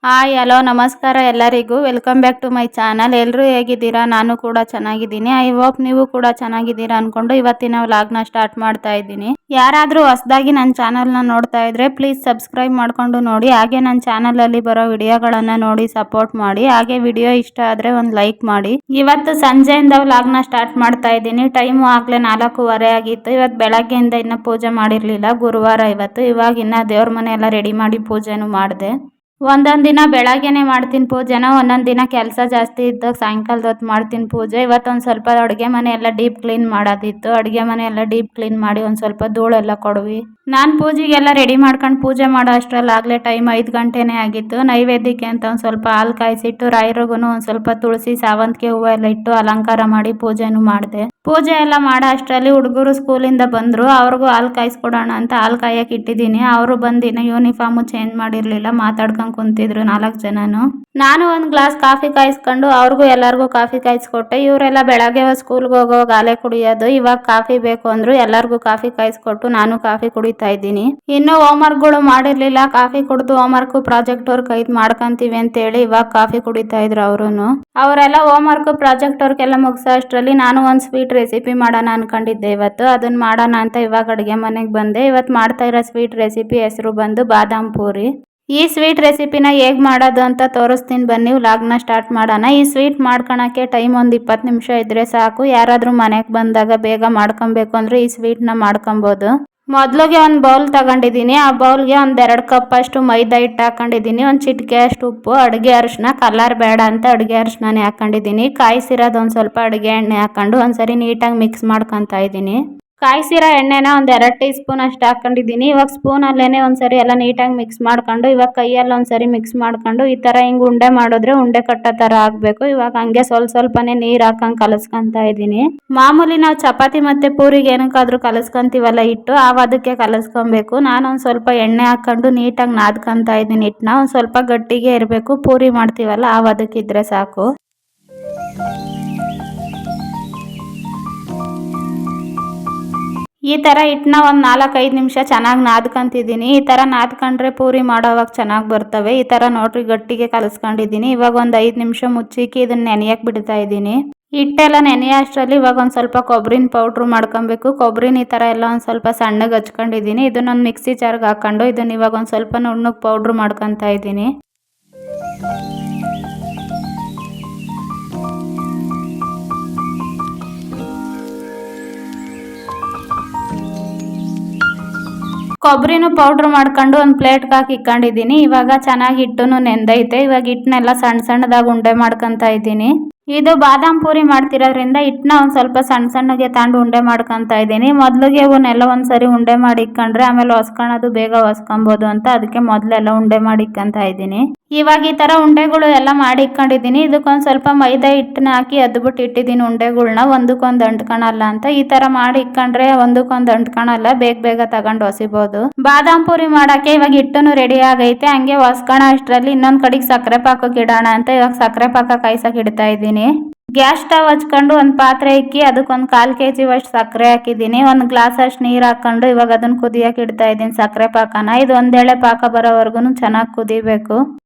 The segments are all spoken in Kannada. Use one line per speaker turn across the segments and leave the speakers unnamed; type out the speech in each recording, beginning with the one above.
ಹಾಯ್ ಹಲೋ ನಮಸ್ಕಾರ ಎಲ್ಲರಿಗೂ welcome back to my channel. ಎಲ್ಲರೂ ಹೇಗಿದ್ದೀರಾ? ನಾನು ಕೂಡ ಚೆನ್ನಾಗಿದ್ದೀನಿ. ಐ ಹೋಪ್ ನೀವು ಕೂಡ ಚೆನ್ನಾಗಿದ್ದೀರಾ ಅನ್ಕೊಂಡು ಇವತ್ತಿನ ವ್ಲಾಗ್ನ ಸ್ಟಾರ್ಟ್ ಮಾಡ್ತಾ ಇದ್ದೀನಿ. ಯಾರಾದರೂ ಹೊಸದಾಗಿ ನನ್ನ ಚಾನಲ್ನ ನೋಡ್ತಾ ಇದ್ರೆ ಪ್ಲೀಸ್ ಸಬ್ಸ್ಕ್ರೈಬ್ ಮಾಡ್ಕೊಂಡು ನೋಡಿ. ಹಾಗೆ ನನ್ನ ಚಾನಲಲ್ಲಿ ಬರೋ ವಿಡಿಯೋಗಳನ್ನು ನೋಡಿ ಸಪೋರ್ಟ್ ಮಾಡಿ. ಹಾಗೆ ವಿಡಿಯೋ ಇಷ್ಟ ಆದರೆ ಒಂದು ಲೈಕ್ ಮಾಡಿ. ಇವತ್ತು ಸಂಜೆಯಿಂದ ವ್ಲಾಗ್ನ ಸ್ಟಾರ್ಟ್ ಮಾಡ್ತಾ ಇದ್ದೀನಿ. ಟೈಮು ಆಗಲೇ 4:15 ಆಗಿತ್ತು. ಇವತ್ತು ಬೆಳಗ್ಗೆಯಿಂದ ಇನ್ನೂ ಪೂಜೆ ಮಾಡಿರಲಿಲ್ಲ, ಗುರುವಾರ ಇವತ್ತು. ಇವಾಗ ಇನ್ನು ದೇವ್ರ ಮನೆ ಎಲ್ಲ ರೆಡಿ ಮಾಡಿ ಪೂಜೆನೂ ಮಾಡಿದೆ. ಒಂದೊಂದು ದಿನ ಬೆಳಗ್ಗೆನೆ ಮಾಡ್ತೀನಿ ಪೂಜೆನ, ಒಂದೊಂದು ದಿನ ಕೆಲಸ ಜಾಸ್ತಿ ಇದ್ದಾಗ ಸಾಯಂಕಾಲದ ಹೊತ್ತು ಮಾಡ್ತೀನಿ ಪೂಜೆ. ಇವತ್ತೊಂದು ಸ್ವಲ್ಪ ಅಡುಗೆ ಮನೆ ಎಲ್ಲ ಡೀಪ್ ಕ್ಲೀನ್ ಮಾಡೋದಿತ್ತು. ಅಡುಗೆ ಮನೆ ಎಲ್ಲ ಡೀಪ್ ಕ್ಲೀನ್ ಮಾಡಿ ಒಂದು ಸ್ವಲ್ಪ ಧೂಳೆಲ್ಲ ಕೊಡ್ವಿ. ನಾನು ಪೂಜೆಗೆಲ್ಲ ರೆಡಿ ಮಾಡ್ಕೊಂಡು ಪೂಜೆ ಮಾಡೋ ಅಷ್ಟರಲ್ಲಿ ಆಗಲೇ ಟೈಮ್ 5 ಗಂಟೆನೇ ಆಗಿತ್ತು. ನೈವೇದ್ಯಕ್ಕೆ ಅಂತ ಒಂದು ಸ್ವಲ್ಪ ಹಾಲು ಕಾಯಿಸಿಟ್ಟು ರಾಯರಿಗೂ ಒಂದು ಸ್ವಲ್ಪ ತುಳಸಿ ಸಾವಂತಿಗೆ ಹೂವು ಎಲ್ಲ ಇಟ್ಟು ಅಲಂಕಾರ ಮಾಡಿ ಪೂಜೆನೂ ಮಾಡಿದೆ. ಪೂಜೆ ಎಲ್ಲ ಮಾಡೋ ಅಷ್ಟರಲ್ಲಿ ಹುಡುಗರು ಸ್ಕೂಲಿಂದ ಬಂದರು. ಅವ್ರಿಗೂ ಹಾಲು ಕಾಯಿಸ್ಕೊಡೋಣ ಅಂತ ಹಾಲು ಕಾಯಕ್ಕೆ ಇಟ್ಟಿದ್ದೀನಿ. ಅವರು ಬಂದಿನ ಯೂನಿಫಾರ್ಮು ಚೇಂಜ್ ಮಾಡಿರಲಿಲ್ಲ, ಮಾತಾಡ್ಕೊಂಡು ಕುಂತಿದ್ರು 4 ಜನನು. ನಾನು ಒಂದು ಗ್ಲಾಸ್ ಕಾಫಿ ಕಾಯಿಸ್ಕೊಂಡು ಅವ್ರಿಗೂ ಎಲ್ಲರಿಗೂ ಕಾಫಿ ಕಾಯಿಸ್ಕೊಟ್ಟೆ. ಇವರೆಲ್ಲ ಬೆಳಗ್ಗೆ ಸ್ಕೂಲ್ಗೆ ಹೋಗೋವಾಗ ಹಾಲೆ ಕುಡಿಯೋದು, ಇವಾಗ ಕಾಫಿ ಬೇಕು ಅಂದ್ರು. ಎಲ್ಲರಿಗೂ ಕಾಫಿ ಕಾಯಿಸ್ಕೊಟ್ಟು ನಾನು ಕಾಫಿ ಕುಡಿತಾ ಇದ್ದೀನಿ. ಇನ್ನು ಹೋಮ್ವರ್ಕ್ಗಳು ಮಾಡಿರ್ಲಿಲ್ಲ, ಕಾಫಿ ಕುಡಿದು ಹೋಮ್ವರ್ಕ್ ಪ್ರಾಜೆಕ್ಟ್ ವರ್ಕ್ ಐದು ಮಾಡ್ಕೊಂತೀವಿ ಅಂತೇಳಿ ಇವಾಗ ಕಾಫಿ ಕುಡಿತಾ ಇದ್ರು ಅವರುನು. ಅವರೆಲ್ಲ ಹೋಮ್ವರ್ಕ್ ಪ್ರಾಜೆಕ್ಟ್ ವರ್ಕ್ ಎಲ್ಲ ಮುಗಿಸೋ ಅಷ್ಟರಲ್ಲಿ ನಾನು ಒಂದು ಸ್ವೀಟ್ ರೆಸಿಪಿ ಮಾಡೋಣ ಅನ್ಕೊಂಡಿದ್ದೆ ಇವತ್ತು. ಅದನ್ನ ಮಾಡೋಣ ಅಂತ ಇವಾಗ ಅಡುಗೆ ಮನೆಗೆ ಬಂದೆ. ಇವತ್ತು ಮಾಡ್ತಾ ಇರೋ ಸ್ವೀಟ್ ರೆಸಿಪಿ ಹೆಸರು ಬಂದು ಬಾದಾಮ್ ಪೂರಿ. ಈ ಸ್ವೀಟ್ ರೆಸಿಪಿನ ಹೇಗೆ ಮಾಡೋದು ಅಂತ ತೋರಿಸ್ತೀನಿ ಬನ್ನಿ, ವ್ಲಾಗ್ನ ಸ್ಟಾರ್ಟ್ ಮಾಡೋಣ. ಈ ಸ್ವೀಟ್ ಮಾಡ್ಕೊಳಕ್ಕೆ ಟೈಮ್ ಒಂದು 20 ನಿಮಿಷ ಇದ್ರೆ ಸಾಕು. ಯಾರಾದರೂ ಮನೆಗೆ ಬಂದಾಗ ಬೇಗ ಮಾಡ್ಕೊಬೇಕು ಅಂದರೆ ಈ ಸ್ವೀಟ್ನ ಮಾಡ್ಕೊಬೋದು. ಮೊದಲಿಗೆ ಒಂದು ಬೌಲ್ ತಗೊಂಡಿದ್ದೀನಿ. ಆ ಬೌಲ್ಗೆ ಒಂದು 2 ಕಪ್ ಅಷ್ಟು ಮೈದಾ ಹಿಟ್ಟು ಹಾಕೊಂಡಿದ್ದೀನಿ. ಒಂದು ಚಿಟಿಕೆ ಅಷ್ಟು ಉಪ್ಪು, ಅಡುಗೆ ಅರಿಶಿನ, ಕಲರ್ ಬೇಡ ಅಂತ ಅಡುಗೆ ಅರಿಶಿನೇ ಹಾಕೊಂಡಿದ್ದೀನಿ. ಕಾಯಿಸಿರೋದು ಒಂದು ಸ್ವಲ್ಪ ಅಡುಗೆ ಎಣ್ಣೆ ಹಾಕೊಂಡು ಒಂದ್ಸರಿ ನೀಟಾಗಿ ಮಿಕ್ಸ್ ಮಾಡ್ಕೊತಾ ಇದ್ದೀನಿ. ಕಾಯಿಸಿರೋ ಎಣ್ಣೆನ ಒಂದು 2 ಟೀ ಸ್ಪೂನ್ ಅಷ್ಟು ಹಾಕೊಂಡಿದ್ದೀನಿ. ಇವಾಗ ಸ್ಪೂನಲ್ಲೇ ಒಂದ್ಸರಿ ಎಲ್ಲ ನೀಟಾಗಿ ಮಿಕ್ಸ್ ಮಾಡ್ಕೊಂಡು ಇವಾಗ ಕೈಯಲ್ಲಿ ಒಂದ್ಸರಿ ಮಿಕ್ಸ್ ಮಾಡ್ಕೊಂಡು ಈ ಥರ ಹಿಂಗೆ ಉಂಡೆ ಮಾಡಿದ್ರೆ ಉಂಡೆ ಕಟ್ಟೋ ಥರ ಆಗಬೇಕು. ಇವಾಗ ಹಂಗೆ ಸ್ವಲ್ಪನೇ ನೀರು ಹಾಕೊಂಡು ಕಲಸ್ಕೊತಾ ಇದ್ದೀನಿ. ಮಾಮೂಲಿ ನಾವು ಚಪಾತಿ ಮತ್ತು ಪೂರಿಗೆ ಏನಕ್ಕಾದ್ರೂ ಕಲಸ್ಕೊಂತೀವಲ್ಲ ಹಿಟ್ಟು, ಅದಕ್ಕೆ ಕಲಸ್ಕೊಬೇಕು. ನಾನೊಂದು ಸ್ವಲ್ಪ ಎಣ್ಣೆ ಹಾಕೊಂಡು ನೀಟಾಗಿ ನಾದ್ಕೊತಾ ಇದ್ದೀನಿ. ಹಿಟ್ಟನ್ನ ಒಂದು ಸ್ವಲ್ಪ ಗಟ್ಟಿಗೆ ಇರಬೇಕು, ಪೂರಿ ಮಾಡ್ತೀವಲ್ಲ ಅದಕ್ಕಿದ್ರೆ ಸಾಕು. ಈ ಥರ ಹಿಟ್ಟನ್ನ ಒಂದು 4-5 ನಿಮಿಷ ಚೆನ್ನಾಗಿ ನಾದ್ಕೊಂತಿದ್ದೀನಿ. ಈ ಥರ ನಾದ್ಕೊಂಡ್ರೆ ಪೂರಿ ಮಾಡೋವಾಗ ಚೆನ್ನಾಗಿ ಬರ್ತವೆ. ಈ ಥರ ನೋಡ್ರಿ ಗಟ್ಟಿಗೆ ಕಲಸ್ಕೊಂಡಿದ್ದೀನಿ. ಇವಾಗ ಒಂದು 5 ನಿಮಿಷ ಮುಚ್ಚಿಕ್ಕಿ ಇದನ್ನ ನೆನೆಯಕ್ಕೆ ಬಿಡ್ತಾ ಇದ್ದೀನಿ. ಹಿಟ್ಟೆಲ್ಲ ನೆನೆಯೋ ಅಷ್ಟರಲ್ಲಿ ಇವಾಗ ಒಂದು ಸ್ವಲ್ಪ ಕೊಬ್ಬರಿನ ಪೌಡ್ರು ಮಾಡ್ಕೊಬೇಕು. ಕೊಬ್ಬರಿನ ಈ ಥರ ಎಲ್ಲ ಒಂದು ಸ್ವಲ್ಪ ಸಣ್ಣಗೆ ಹಚ್ಕೊಂಡಿದ್ದೀನಿ. ಇದನ್ನೊಂದು ಮಿಕ್ಸಿ ಜಾರ್ಗೆ ಹಾಕೊಂಡು ಇದನ್ನ ಇವಾಗ ಒಂದು ಸ್ವಲ್ಪ ನುಣ್ಣಗೆ ಪೌಡ್ರು ಮಾಡ್ಕೊತಾ ಇದ್ದೀನಿ. ಕೊಬ್ಬರಿನೂ ಪೌಡ್ರ್ ಮಾಡ್ಕೊಂಡು ಒಂದು ಪ್ಲೇಟ್ಗೆ ಹಾಕಿ ಇಟ್ಕೊಂಡಿದ್ದೀನಿ. ಇವಾಗ ಚೆನ್ನಾಗಿ ಹಿಟ್ಟು ನೆಂದೈತೆ. ಇವಾಗ ಹಿಟ್ಟನ್ನೆಲ್ಲ ಸಣ್ಣ ಸಣ್ಣದಾಗಿ ಉಂಡೆ ಮಾಡ್ಕೊತಾ ಇದ್ದೀನಿ. ಇದು ಬಾದಾಮ್ ಪೂರಿ ಮಾಡ್ತಿರೋದ್ರಿಂದ ಹಿಟ್ಟನ್ನ ಒಂದು ಸ್ವಲ್ಪ ಸಣ್ಣಗೆ ತಗೊಂಡು ಉಂಡೆ ಮಾಡ್ಕೊತಾ ಇದ್ದೀನಿ. ಮೊದಲಿಗೆ ಇವನ್ನೆಲ್ಲ ಒಂದ್ಸರಿ ಉಂಡೆ ಮಾಡಿ ಇಟ್ಕೊಂಡ್ರೆ ಆಮೇಲೆ ಹೊಸ್ಕೊಳೋದು ಬೇಗ ಹೊಸ್ಕೊಬೋದು ಅಂತ ಅದಕ್ಕೆ ಮೊದಲೆಲ್ಲ ಉಂಡೆ ಮಾಡಿ ಇಟ್ಕೊತಾ ಇದ್ದೀನಿ. ಇವಾಗ ಈ ಥರ ಉಂಡೆಗಳು ಎಲ್ಲ ಮಾಡಿ ಇಟ್ಕೊಂಡಿದ್ದೀನಿ. ಇದಕ್ಕೊಂದು ಸ್ವಲ್ಪ ಮೈದಾ ಹಿಟ್ಟನ್ನ ಹಾಕಿ ಅದ್ಬಿಟ್ಟು ಇಟ್ಟಿದ್ದೀನಿ ಉಂಡೆಗಳ್ನ, ಒಂದಕ್ಕೊಂದು ಅಂಟ್ಕೊಳಲ್ಲ ಅಂತ. ಈ ಥರ ಮಾಡಿ ಇಟ್ಕೊಂಡ್ರೆ ಒಂದಕ್ಕೊಂದು ಅಂಟ್ಕೊಳಲ್ಲ, ಬೇಗ ತಗೊಂಡು ಹೊಸಿಬೋದು. ಬಾದಾಮ್ ಪೂರಿ ಮಾಡೋಕ್ಕೆ ಇವಾಗ ಹಿಟ್ಟನ್ನು ರೆಡಿ ಆಗೈತೆ. ಹಂಗೆ ಹೊಸ್ಕೊಳ ಅಷ್ಟರಲ್ಲಿ ಇನ್ನೊಂದು ಕಡೆಗೆ ಸಕ್ಕರೆ ಪಾಕಕ್ಕೆ ಇಡೋಣ ಅಂತ ಇವಾಗ ಸಕ್ಕರೆ ಪಾಕ ಕಾಯ್ಸಕ್ಕೆ ಇಡ್ತಾ ಇದ್ದೀನಿ. ಗ್ಯಾಸ್ ಸ್ಟವ್ ಹಚ್ಕೊಂಡು ಒಂದು ಪಾತ್ರೆ ಇಕ್ಕಿ ಅದಕ್ಕೊಂದು 1/4 kg ಅಷ್ಟು ಸಕ್ಕರೆ ಹಾಕಿದ್ದೀನಿ. ಒಂದು ಗ್ಲಾಸ್ ಅಷ್ಟು ನೀರು ಹಾಕೊಂಡು ಇವಾಗ ಅದನ್ನ ಕುದಿಯಕ್ಕೆ ಇಡ್ತಾ ಇದ್ದೀನಿ ಸಕ್ಕರೆ ಪಾಕನ. ಇದು ಒಂದೇಳೆ ಪಾಕ ಬರೋವರೆಗೂ ಚೆನ್ನಾಗಿ ಕುದಿಬೇಕು.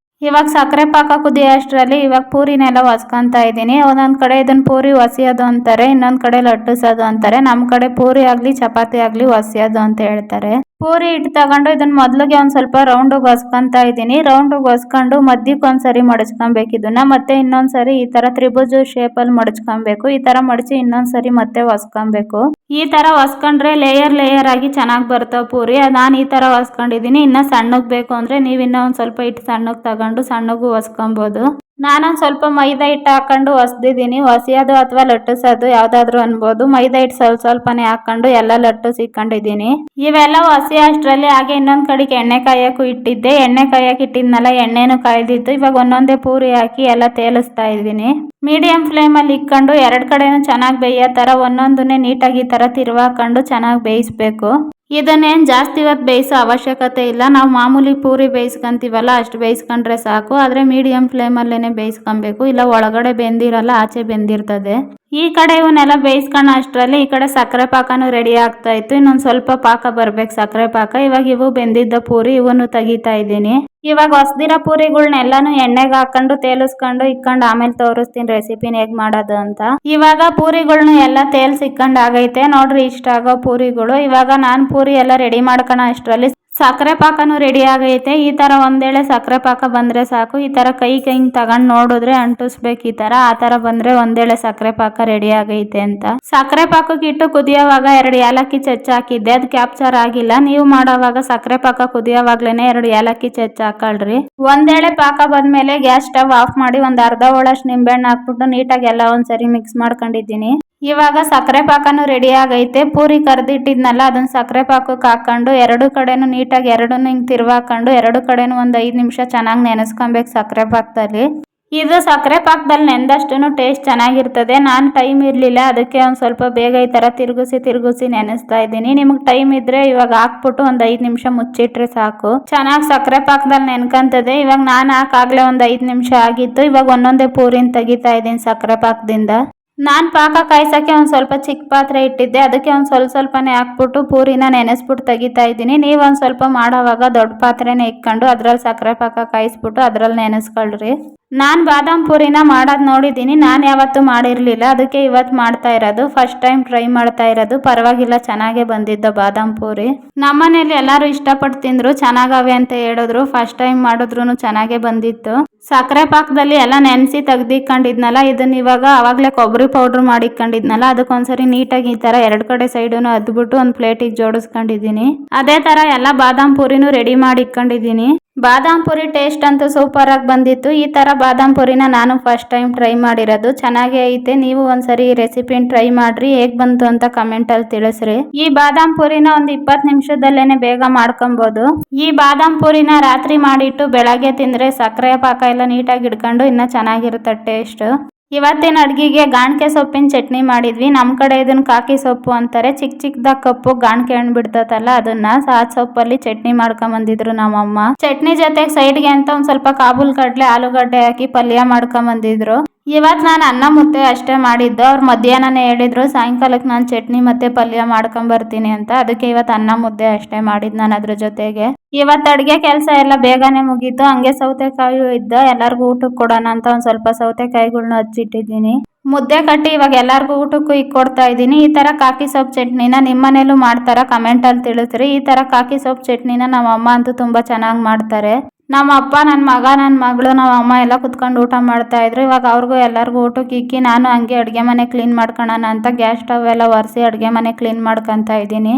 ಇವಾಗ ಸಕ್ಕರೆ ಪಾಕ ಕುದಿಯೋ ಅಷ್ಟರಲ್ಲಿ ಇವಾಗ ಪೂರಿನೆಲ್ಲ ಹೊಸ್ಕೊತಾ ಇದ್ದೀನಿ. ಒಂದೊಂದು ಕಡೆ ಇದನ್ನ ಪೂರಿ ಹೊಸಿಯೋದು ಅಂತಾರೆ, ಇನ್ನೊಂದು ಕಡೆ ಲಟ್ಟಿಸೋದು ಅಂತಾರೆ. ನಮ್ಮ ಕಡೆ ಪೂರಿ ಆಗಲಿ ಚಪಾತಿ ಆಗಲಿ ಹೊಸಿಯೋದು ಅಂತ ಹೇಳ್ತಾರೆ. ಪೂರಿ ಹಿಟ್ಟು ತಗೊಂಡು ಇದನ್ನ ಮೊದಲಿಗೆ ಒಂದು ಸ್ವಲ್ಪ ರೌಂಡಿಗೆ ಹೊಸ್ಕೊತಾ ಇದ್ದೀನಿ. ರೌಂಡಿಗೆ ಹೊಸ್ಕೊಂಡು ಮಧ್ಯಕ್ಕೆ ಒಂದ್ಸರಿ ಮಡಚ್ಕೊಬೇಕು ಇದನ್ನ. ಮತ್ತೆ ಇನ್ನೊಂದ್ಸರಿ ಈ ಥರ ತ್ರಿಭುಜ ಶೇಪಲ್ಲಿ ಮಡಚ್ಕೊಬೇಕು. ಈ ಥರ ಮಡಚಿ ಇನ್ನೊಂದ್ಸರಿ ಮತ್ತೆ ಹೊಸ್ಕೊಬೇಕು. ಈ ಥರ ಹೊಸ್ಕೊಂಡ್ರೆ ಲೇಯರ್ ಆಗಿ ಚೆನ್ನಾಗಿ ಬರ್ತಾವೆ ಪೂರಿ. ನಾನು ಈ ಥರ ಹೊಸ್ಕೊಂಡಿದ್ದೀನಿ. ಇನ್ನು ಸಣ್ಣಗೆ ಬೇಕು ಅಂದರೆ ನೀವು ಇನ್ನೂ ಒಂದು ಸ್ವಲ್ಪ ಹಿಟ್ಟು ಸಣ್ಣಗೆ ತಗೊಂಡು ಸಣ್ಣಗೂ ಹೊಸ್ಕೊಬೋದು. ನಾನೊಂದು ಸ್ವಲ್ಪ ಮೈದಾ ಹಿಟ್ಟು ಹಾಕೊಂಡು ಹೊಸ್ದಿದ್ದೀನಿ. ಹೊಸಿಯೋದು ಅಥವಾ ಲಟ್ಟಿಸೋದು ಯಾವುದಾದ್ರೂ ಅನ್ಬೋದು. ಮೈದಾ ಹಿಟ್ಟು ಸ್ವಲ್ಪನೇ ಹಾಕೊಂಡು ಎಲ್ಲ ಲಟ್ಟಿಸಿ ಇಟ್ಕೊಂಡಿದ್ದೀನಿ. ಇವೆಲ್ಲ ಹೊಸಿ ಅಷ್ಟರಲ್ಲಿ ಹಾಗೆ ಇನ್ನೊಂದು ಕಡೆಗೆ ಎಣ್ಣೆ ಕಾಯಕ್ಕೂ ಇಟ್ಟಿದ್ದೆ. ಎಣ್ಣೆ ಕಾಯಕ್ಕೆ ಇಟ್ಟಿದ್ನಲ್ಲ, ಎಣ್ಣೆನೂ ಕಾಯ್ದಿತ್ತು. ಇವಾಗ ಒಂದೊಂದೇ ಪೂರಿ ಹಾಕಿ ಎಲ್ಲ ತೇಲಿಸ್ತಾ ಇದ್ದೀನಿ. ಮೀಡಿಯಂ ಫ್ಲೇಮಲ್ಲಿ ಇಟ್ಕೊಂಡು 2 ಕಡೆನೂ ಚೆನ್ನಾಗಿ ಬೇಯೋ ಥರ ಒಂದೊಂದನ್ನೇ ನೀಟಾಗಿ ಈ ಥರ ತಿರುವಾಕೊಂಡು ಚೆನ್ನಾಗಿ ಬೇಯಿಸ್ಬೇಕು. ಇದನ್ನೇನು ಜಾಸ್ತಿ ಹೊತ್ತು ಬೇಯಿಸೋ ಅವಶ್ಯಕತೆ ಇಲ್ಲ. ನಾವು ಮಾಮೂಲಿ ಪೂರಿ ಬೇಯಿಸ್ಕೊಂತೀವಲ್ಲ ಅಷ್ಟು ಬೇಯಿಸ್ಕೊಂಡ್ರೆ ಸಾಕು. ಆದರೆ ಮೀಡಿಯಂ ಫ್ಲೇಮಲ್ಲೇ ಬೇಯಿಸ್ಕೊಬೇಕು, ಇಲ್ಲ ಒಳಗಡೆ ಬೆಂದಿರಲ್ಲ ಆಚೆ ಬೆಂದಿರ್ತದೆ. ಈ ಕಡೆ ಇವನ್ನೆಲ್ಲ ಬೇಯಿಸ್ಕೊಳ್ಳೋ ಅಷ್ಟರಲ್ಲಿ ಈ ಕಡೆ ಸಕ್ಕರೆ ಪಾಕನೂ ರೆಡಿ ಆಗ್ತಾ ಇತ್ತು. ಇನ್ನೊಂದು ಸ್ವಲ್ಪ ಪಾಕ ಬರ್ಬೇಕು ಸಕ್ಕರೆ ಪಾಕ. ಇವಾಗ ಇವು ಬೆಂದಿದ್ದ ಪೂರಿ ಇವನ್ನು ತೆಗಿತಾ ಇದ್ದೀನಿ. ಇವಾಗ ಹೊಸ್ದಿರೋ ಪೂರಿಗಳ್ನೆಲ್ಲಾನು ಎಣ್ಣೆಗೆ ಹಾಕೊಂಡು ತೇಲಿಸ್ಕೊಂಡು ಇಕ್ಕೊಂಡು ಆಮೇಲೆ ತೋರಿಸ್ತೀನಿ ರೆಸಿಪಿನ ಹೇಗ್ ಮಾಡೋದು ಅಂತ. ಇವಾಗ ಪೂರಿಗಳ್ನು ಎಲ್ಲ ತೇಲ್ಸ್ ಇಕ್ಕೊಂಡ್ ಆಗೈತೆ ನೋಡ್ರಿ, ಇಷ್ಟ ಆಗೋ ಪೂರಿಗಳು. ಇವಾಗ ನಾನ್ ಪೂರಿ ಎಲ್ಲ ರೆಡಿ ಮಾಡ್ಕೊಳೋ ಅಷ್ಟರಲ್ಲಿ ಸಕ್ಕರೆ ಪಾಕನೂ ರೆಡಿ ಆಗೈತೆ. ಈ ತರ ಒಂದೇಳೆ ಸಕ್ಕರೆ ಪಾಕ ಬಂದ್ರೆ ಸಾಕು. ಈ ತರ ಕೈ ಹಿಂಗ್ ತಗೊಂಡ್ ನೋಡಿದ್ರೆ ಅಂಟಿಸ್ಬೇಕು. ಈ ತರ ಆ ತರ ಬಂದ್ರೆ ಒಂದೇಳೆ ಸಕ್ಕರೆ ಪಾಕ ರೆಡಿ ಆಗೈತೆ ಅಂತ. ಸಕ್ಕರೆ ಪಾಕಕ್ಕೆ ಇಟ್ಟು ಕುದಿಯೋವಾಗ 2 ಏಲಕ್ಕಿ ಚೆಚ್ಚ ಹಾಕಿದ್ದೆ, ಅದು ಕ್ಯಾಪ್ಚರ್ ಆಗಿಲ್ಲ. ನೀವು ಮಾಡೋವಾಗ ಸಕ್ಕರೆ ಪಾಕ ಕುದಿಯೋವಾಗ್ಲೇನೆ 2 ಏಲಕ್ಕಿ ಚೆಚ್ಚ ಹಾಕೊಳ್ರಿ. ಒಂದೇಳೆ ಪಾಕ ಬಂದ್ಮೇಲೆ ಗ್ಯಾಸ್ ಸ್ಟವ್ ಆಫ್ ಮಾಡಿ ಒಂದ್ ಅರ್ಧ ಹೋಳಷ್ಟು ನಿಂಬೆಹಣ್ಣು ಹಾಕ್ಬಿಟ್ಟು ನೀಟಾಗಿ ಎಲ್ಲ ಒಂದ್ಸರಿ ಮಿಕ್ಸ್ ಮಾಡ್ಕೊಂಡಿದ್ದೀನಿ. ಇವಾಗ ಸಕ್ಕರೆ ಪಾಕನು ರೆಡಿ ಆಗೈತೆ. ಪೂರಿ ಕರ್ದಿಟ್ಟಿದ್ನಲ್ಲ ಅದನ್ನ ಸಕ್ಕರೆ ಪಾಕಕ್ಕೆ ಹಾಕೊಂಡು 2 ಕಡೆನೂ ನೀಟಾಗಿ ಎರಡನ್ನೂ ಹಿಂಗ್ ತಿರ್ವಾಕೊಂಡು 2 ಕಡೆನೂ ಒಂದ್ 5 ನಿಮಿಷ ಚೆನ್ನಾಗಿ ನೆನೆಸ್ಕೊಬೇಕು ಸಕ್ಕರೆ ಪಾಕದಲ್ಲಿ. ಇದು ಸಕ್ಕರೆ ಪಾಕದಲ್ಲಿ ನೆಂದಷ್ಟು ಟೇಸ್ಟ್ ಚೆನ್ನಾಗಿರ್ತದೆ. ನಾನು ಟೈಮ್ ಇರಲಿಲ್ಲ, ಅದಕ್ಕೆ ಒಂದು ಸ್ವಲ್ಪ ಬೇಗ ಈ ಥರ ತಿರುಗಿಸಿ ನೆನೆಸ್ತಾ ಇದ್ದೀನಿ. ನಿಮಗೆ ಟೈಮ್ ಇದ್ರೆ ಇವಾಗ ಹಾಕ್ಬಿಟ್ಟು ಒಂದು 5 ನಿಮಿಷ ಮುಚ್ಚಿಟ್ರೆ ಸಾಕು, ಚೆನ್ನಾಗಿ ಸಕ್ಕರೆ ಪಾಕದಲ್ಲಿ ನೆನ್ಕಂತದೆ. ಇವಾಗ ನಾನು ಹಾಕಾಗ್ಲೇ ಒಂದು 5 ನಿಮಿಷ ಆಗಿತ್ತು. ಇವಾಗ ಒಂದೊಂದೇ ಪೂರಿನ ತೆಗಿತಾ ಇದ್ದೀನಿ ಸಕ್ಕರೆ ಪಾಕದಿಂದ. ನಾನು ಪಾಕ ಕಾಯ್ಸೋಕ್ಕೆ ಒಂದು ಸ್ವಲ್ಪ ಚಿಕ್ಕ ಪಾತ್ರೆ ಇಟ್ಟಿದ್ದೆ, ಅದಕ್ಕೆ ಒಂದು ಸ್ವಲ್ಪನೇ ಹಾಕ್ಬಿಟ್ಟು ಪೂರಿನ ನೆನೆಸ್ಬಿಟ್ಟು ತೆಗಿತಾ ಇದ್ದೀನಿ. ನೀವು ಒಂದು ಸ್ವಲ್ಪ ಮಾಡೋವಾಗ ದೊಡ್ಡ ಪಾತ್ರೆನೇ ಇಕ್ಕೊಂಡು ಅದ್ರಲ್ಲಿ ಸಕ್ಕರೆ ಪಾಕ ಕಾಯಿಸ್ಬಿಟ್ಟು ಅದ್ರಲ್ಲಿ ನೆನೆಸ್ಕೊಳ್ರಿ. ನಾನು ಬಾದಾಮ್ ಪೂರಿನ ಮಾಡೋದು ನೋಡಿದ್ದೀನಿ, ನಾನು ಯಾವತ್ತೂ ಮಾಡಿರಲಿಲ್ಲ, ಅದಕ್ಕೆ ಇವತ್ತು ಮಾಡ್ತಾ ಇರೋದು. ಫಸ್ಟ್ ಟೈಮ್ ಟ್ರೈ ಮಾಡ್ತಾ ಇರೋದು. ಪರವಾಗಿಲ್ಲ, ಚೆನ್ನಾಗೇ ಬಂದಿದ್ದ ಬಾದಾಮ್ ಪೂರಿ. ನಮ್ಮನೇಲಿ ಎಲ್ಲರೂ ಇಷ್ಟಪಟ್ಟು ತಿಂದ್ರು, ಚೆನ್ನಾಗವೆ ಅಂತ ಹೇಳಿದ್ರು. ಫಸ್ಟ್ ಟೈಮ್ ಮಾಡಿದ್ರು ಚೆನ್ನಾಗೇ ಬಂದಿತ್ತು. ಸಕ್ಕರೆ ಪಾಕದಲ್ಲಿ ಎಲ್ಲ ನೆನೆಸಿ ತೆಗ್ದಿಕೊಂಡಿದ್ನಲ್ಲ, ಇದನ್ನ ಇವಾಗ ಅವಾಗಲೇ ಕೊಬ್ಬರಿ ಪೌಡ್ರ್ ಮಾಡಿಕೊಂಡಿದ್ನಲ್ಲ, ಅದಕ್ಕೊಂದ್ಸರಿ ನೀಟಾಗಿ ಈ ಥರ 2 ಕಡೆ ಸೈಡನ್ನು ಅದ್ಬಿಟ್ಟು ಒಂದು ಪ್ಲೇಟಿಗೆ ಜೋಡಿಸ್ಕೊಂಡಿದ್ದೀನಿ. ಅದೇ ಥರ ಎಲ್ಲ ಬಾದಾಮ್ ಪೂರಿನೂ ರೆಡಿ ಮಾಡಿ ಇಟ್ಕೊಂಡಿದ್ದೀನಿ. ಬಾದಾಮ್ ಪೂರಿ ಟೇಸ್ಟ್ ಅಂತೂ ಸೂಪರ್ ಆಗಿ ಬಂದಿತ್ತು. ಈ ತರ ಬಾದಾಮ್ ಪೂರಿನ ನಾನು ಫಸ್ಟ್ ಟೈಮ್ ಟ್ರೈ ಮಾಡಿರೋದು, ಚೆನ್ನಾಗೇ ಐತೆ. ನೀವು ಒಂದ್ಸರಿ ಈ ರೆಸಿಪಿನ ಟ್ರೈ ಮಾಡ್ರಿ, ಹೇಗ್ ಬಂತು ಅಂತ ಕಮೆಂಟ್ ಅಲ್ಲಿ ತಿಳಿಸ್ರಿ. ಈ ಬಾದಾಮ್ ಪೂರಿನ ಒಂದು 20 ನಿಮಿಷದಲ್ಲೇನೆ ಬೇಗ ಮಾಡ್ಕೊಬಹುದು. ಈ ಬಾದಾಮ್ ಪೂರಿನ ರಾತ್ರಿ ಮಾಡಿಟ್ಟು ಬೆಳಗ್ಗೆ ತಿಂದ್ರೆ ಸಕ್ಕರೆ ಪಾಕ ಎಲ್ಲ ನೀಟಾಗಿ ಹಿಡ್ಕೊಂಡು ಇನ್ನ ಚೆನ್ನಾಗಿರುತ್ತೆ ಟೇಸ್ಟ್. ಇವತ್ತಿನ ಅಡ್ಗಿಗೆ ಗಾಣಕೆ ಸೊಪ್ಪಿನ ಚಟ್ನಿ ಮಾಡಿದ್ವಿ. ನಮ್ಮ ಕಡೆ ಇದನ್ನ ಕಾಕಿ ಸೊಪ್ಪು ಅಂತಾರೆ. ಚಿಕ್ಕ ಚಿಕ್ಕದಾಗ ಕಪ್ಪು ಗಾಣಕೆ ಹಣ್ಣು ಬಿಡ್ತತಲ್ಲ, ಅದನ್ನ ಸಾತ್ ಸೊಪ್ಪಲ್ಲಿ ಚಟ್ನಿ ಮಾಡ್ಕೊಂಡ್ ಬಂದಿದ್ರು ನಮ್ಮಮ್ಮ. ಚಟ್ನಿ ಜೊತೆಗೆ ಸೈಡ್ಗೆ ಅಂತ ಒಂದ್ ಸ್ವಲ್ಪ ಕಾಬೂಲ್ ಕಡ್ಲೆ ಆಲೂಗಡ್ಡೆ ಹಾಕಿ ಪಲ್ಯ ಮಾಡ್ಕೊಂಡ್ ಬಂದಿದ್ರು. ಇವತ್ತು ನಾನು ಅನ್ನ ಮುದ್ದೆ ಅಷ್ಟೇ ಮಾಡಿದ್ದು. ಅವ್ರು ಮಧ್ಯಾಹ್ನನೇ ಹೇಳಿದ್ರು ಸಾಯಂಕಾಲಕ್ಕೆ ನಾನು ಚಟ್ನಿ ಮತ್ತೆ ಪಲ್ಯ ಮಾಡ್ಕೊಂಡ್ ಬರ್ತೀನಿ ಅಂತ. ಅದಕ್ಕೆ ಇವತ್ತು ಅನ್ನ ಮುದ್ದೆ ಅಷ್ಟೇ ಮಾಡಿದ್ದು ನಾನು ಅದ್ರ ಜೊತೆಗೆ. ಇವತ್ತು ಅಡುಗೆ ಕೆಲಸ ಎಲ್ಲ ಬೇಗನೆ ಮುಗೀತು. ಹಂಗೆ ಸೌತೆಕಾಯಿ ಇದ್ದ, ಎಲ್ಲರಿಗೂ ಊಟಕ್ಕೆ ಕೊಡೋಣ ಅಂತ ಒಂದು ಸ್ವಲ್ಪ ಸೌತೆಕಾಯಿಗಳ್ನ ಹಚ್ಚಿಟ್ಟಿದ್ದೀನಿ. ಮುದ್ದೆ ಕಟ್ಟಿ ಇವಾಗ ಎಲ್ಲರಿಗೂ ಊಟಕ್ಕೂ ಕೊಡ್ತಾ ಇದ್ದೀನಿ. ಈ ಥರ ಕಾಕಿ ಸೊಪ್ಪು ಚಟ್ನಿನ ನಿಮ್ಮನೇಲೂ ಮಾಡ್ತಾರ ಕಮೆಂಟಲ್ಲಿ ತಿಳಿಸ್ರಿ. ಈ ಥರ ಕಾಕಿ ಸೊಪ್ಪು ಚಟ್ನಿನ ನಮ್ಮ ಅಮ್ಮ ಅಂತೂ ತುಂಬ ಚೆನ್ನಾಗಿ ಮಾಡ್ತಾರೆ. ನಮ್ಮ ಅಪ್ಪ, ನನ್ನ ಮಗ, ನನ್ನ ಮಗಳು, ನಮ್ಮ ಅಮ್ಮ ಎಲ್ಲ ಕುತ್ಕೊಂಡು ಊಟ ಮಾಡ್ತಾ ಇದ್ರು. ಇವಾಗ ಅವ್ರಿಗೂ ಎಲ್ಲರಿಗೂ ಊಟಕ್ಕೆ ಇಕ್ಕಿ ನಾನು ಹಂಗೆ ಅಡುಗೆ ಮನೆ ಕ್ಲೀನ್ ಮಾಡ್ಕೊಳ್ಳೋಣ ಅಂತ ಗ್ಯಾಸ್ ಸ್ಟವ್ ಎಲ್ಲ ಒರೆಸಿ ಅಡುಗೆ ಮನೆ ಕ್ಲೀನ್ ಮಾಡ್ಕೊತಾ ಇದ್ದೀನಿ.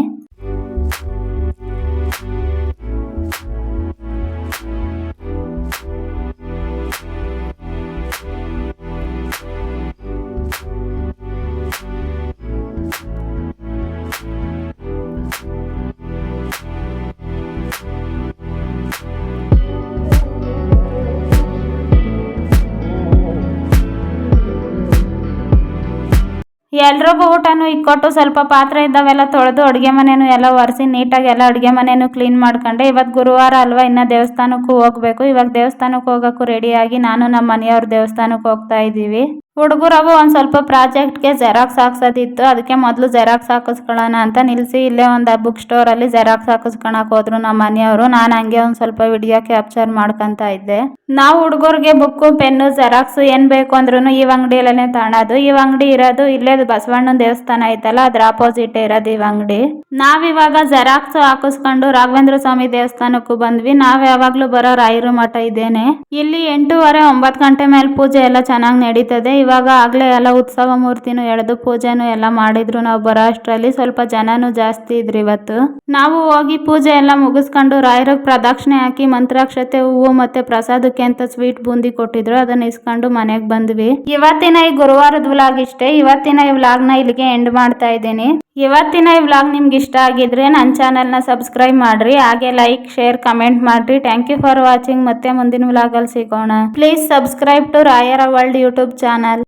ಎಲ್ರಿಗೂ ಊಟನೂ ಇಕ್ಕೊಟ್ಟು ಸ್ವಲ್ಪ ಪಾತ್ರೆ ಇದ್ದಾವೆಲ್ಲ ತೊಳೆದು ಅಡುಗೆ ಮನೆಯೂ ಎಲ್ಲ ಒರೆಸಿ ನೀಟಾಗಿ ಎಲ್ಲ ಅಡುಗೆ ಮನೆಯೂ ಕ್ಲೀನ್ ಮಾಡ್ಕೊಂಡೆ. ಇವತ್ತು ಗುರುವಾರ ಅಲ್ವಾ, ಇನ್ನು ದೇವಸ್ಥಾನಕ್ಕೂ ಹೋಗಬೇಕು. ಇವಾಗ ದೇವಸ್ಥಾನಕ್ಕೆ ಹೋಗೋಕ್ಕೂ ರೆಡಿಯಾಗಿ ನಾನು ನಮ್ಮ ಮನೆಯವ್ರ ದೇವಸ್ಥಾನಕ್ಕೆ ಹೋಗ್ತಾ ಇದ್ದೀವಿ. ಹುಡುಗರವು ಒಂದು ಸ್ವಲ್ಪ ಪ್ರಾಜೆಕ್ಟ್ಗೆ ಜೆರಾಕ್ಸ್ ಹಾಕ್ಸೋದಿತ್ತು, ಅದಕ್ಕೆ ಮೊದಲು ಜೆರಾಕ್ಸ್ ಹಾಕಿಸ್ಕೊಳ್ಳೋಣ ಅಂತ ನಿಲ್ಲಿಸಿ ಇಲ್ಲೇ ಒಂದು ಬುಕ್ ಸ್ಟೋರಲ್ಲಿ ಜೆರಾಕ್ಸ್ ಹಾಕಿಸ್ಕೊಳಕ್ಕೆ ಹೋದ್ರು ನಮ್ಮ ಮನೆಯವರು. ನಾನು ಹಂಗೆ ಒಂದು ಸ್ವಲ್ಪ ವಿಡಿಯೋ ಕ್ಯಾಪ್ಚರ್ ಮಾಡ್ಕೊತಾ ಇದ್ದೆ. ನಾವು ಹುಡುಗರಿಗೆ ಬುಕ್ಕು, ಪೆನ್ನು, ಜೆರಾಕ್ಸ್ ಏನು ಬೇಕು ಅಂದ್ರೂ ಈ ಅಂಗಡಿಯಲ್ಲೇ ತಗೊಳೋದು. ಈ ಅಂಗಡಿ ಇರೋದು ಇಲ್ಲೇ ಬಸವಣ್ಣನ ದೇವಸ್ಥಾನ ಐತಲ್ಲ, ಅದ್ರ ಆಪೋಸಿಟ್ ಇರೋದು ಈ ಅಂಗಡಿ. ನಾವಿವಾಗ ಜೆರಾಕ್ಸ್ ಹಾಕಿಸ್ಕೊಂಡು ರಾಘವೇಂದ್ರ ಸ್ವಾಮಿ ದೇವಸ್ಥಾನಕ್ಕೂ ಬಂದ್ವಿ. ನಾವ್ ಯಾವಾಗ್ಲೂ ಬರೋ ರಾಯರು ಮಠ ಇದೇನೆ. ಇಲ್ಲಿ 8:30 9 ಗಂಟೆ ಮೇಲೆ ಪೂಜೆ ಎಲ್ಲ ಚೆನ್ನಾಗಿ ನಡೀತದೆ. ಇವಾಗ ಆಗ್ಲೇ ಎಲ್ಲ ಉತ್ಸವ ಮೂರ್ತಿನೂ ಎಳೆದು ಪೂಜೆನೂ ಎಲ್ಲ ಮಾಡಿದ್ರು. ನಾವು ಬರೋ ಅಷ್ಟರಲ್ಲಿ ಸ್ವಲ್ಪ ಜನನೂ ಜಾಸ್ತಿ ಇದ್ರು ಇವತ್ತು. ನಾವು ಹೋಗಿ ಪೂಜೆ ಎಲ್ಲ ಮುಗಿಸ್ಕೊಂಡು ರಾಯರಿಗೆ ಪ್ರದಕ್ಷಿಣೆ ಹಾಕಿ ಮಂತ್ರಾಕ್ಷತೆ, ಹೂವು ಮತ್ತೆ ಪ್ರಸಾದಕ್ಕೆ ಅಂತ ಸ್ವೀಟ್ ಬೂಂದಿ ಕೊಟ್ಟಿದ್ರು, ಅದನ್ನ ಇಸ್ಕೊಂಡು ಮನೆಗೆ ಬಂದ್ವಿ. ಇವತ್ತಿನ ಈ ಗುರುವಾರದ ವ್ಲಾಗ್ ಇಷ್ಟೇ. ಇವತ್ತಿನ ಈ ವ್ಲಾಗ್ನ ಇಲ್ಲಿಗೆ ಎಂಡ್ ಮಾಡ್ತಾ ಇದ್ದೀನಿ. ಇವತ್ತಿನ ಈ ವ್ಲಾಗ್ ನಿಮ್ಗೆ ಇಷ್ಟ ಆಗಿದ್ರೆ ನನ್ನ ಚಾನಲ್ನ ಸಬ್ಸ್ಕ್ರೈಬ್ ಮಾಡ್ರಿ, ಹಾಗೆ ಲೈಕ್, ಶೇರ್, ಕಮೆಂಟ್ ಮಾಡ್ರಿ. Thank you for watching. ಮತ್ತೆ ಮುಂದಿನ ವ್ಲಾಗಲ್ಲಿ ಸಿಗೋಣ. ಪ್ಲೀಸ್ ಸಬ್ಸ್ಕ್ರೈಬ್ ಟು ರಾಯರ ವರ್ಲ್ಡ್ ಯೂಟ್ಯೂಬ್ ಚಾನಲ್.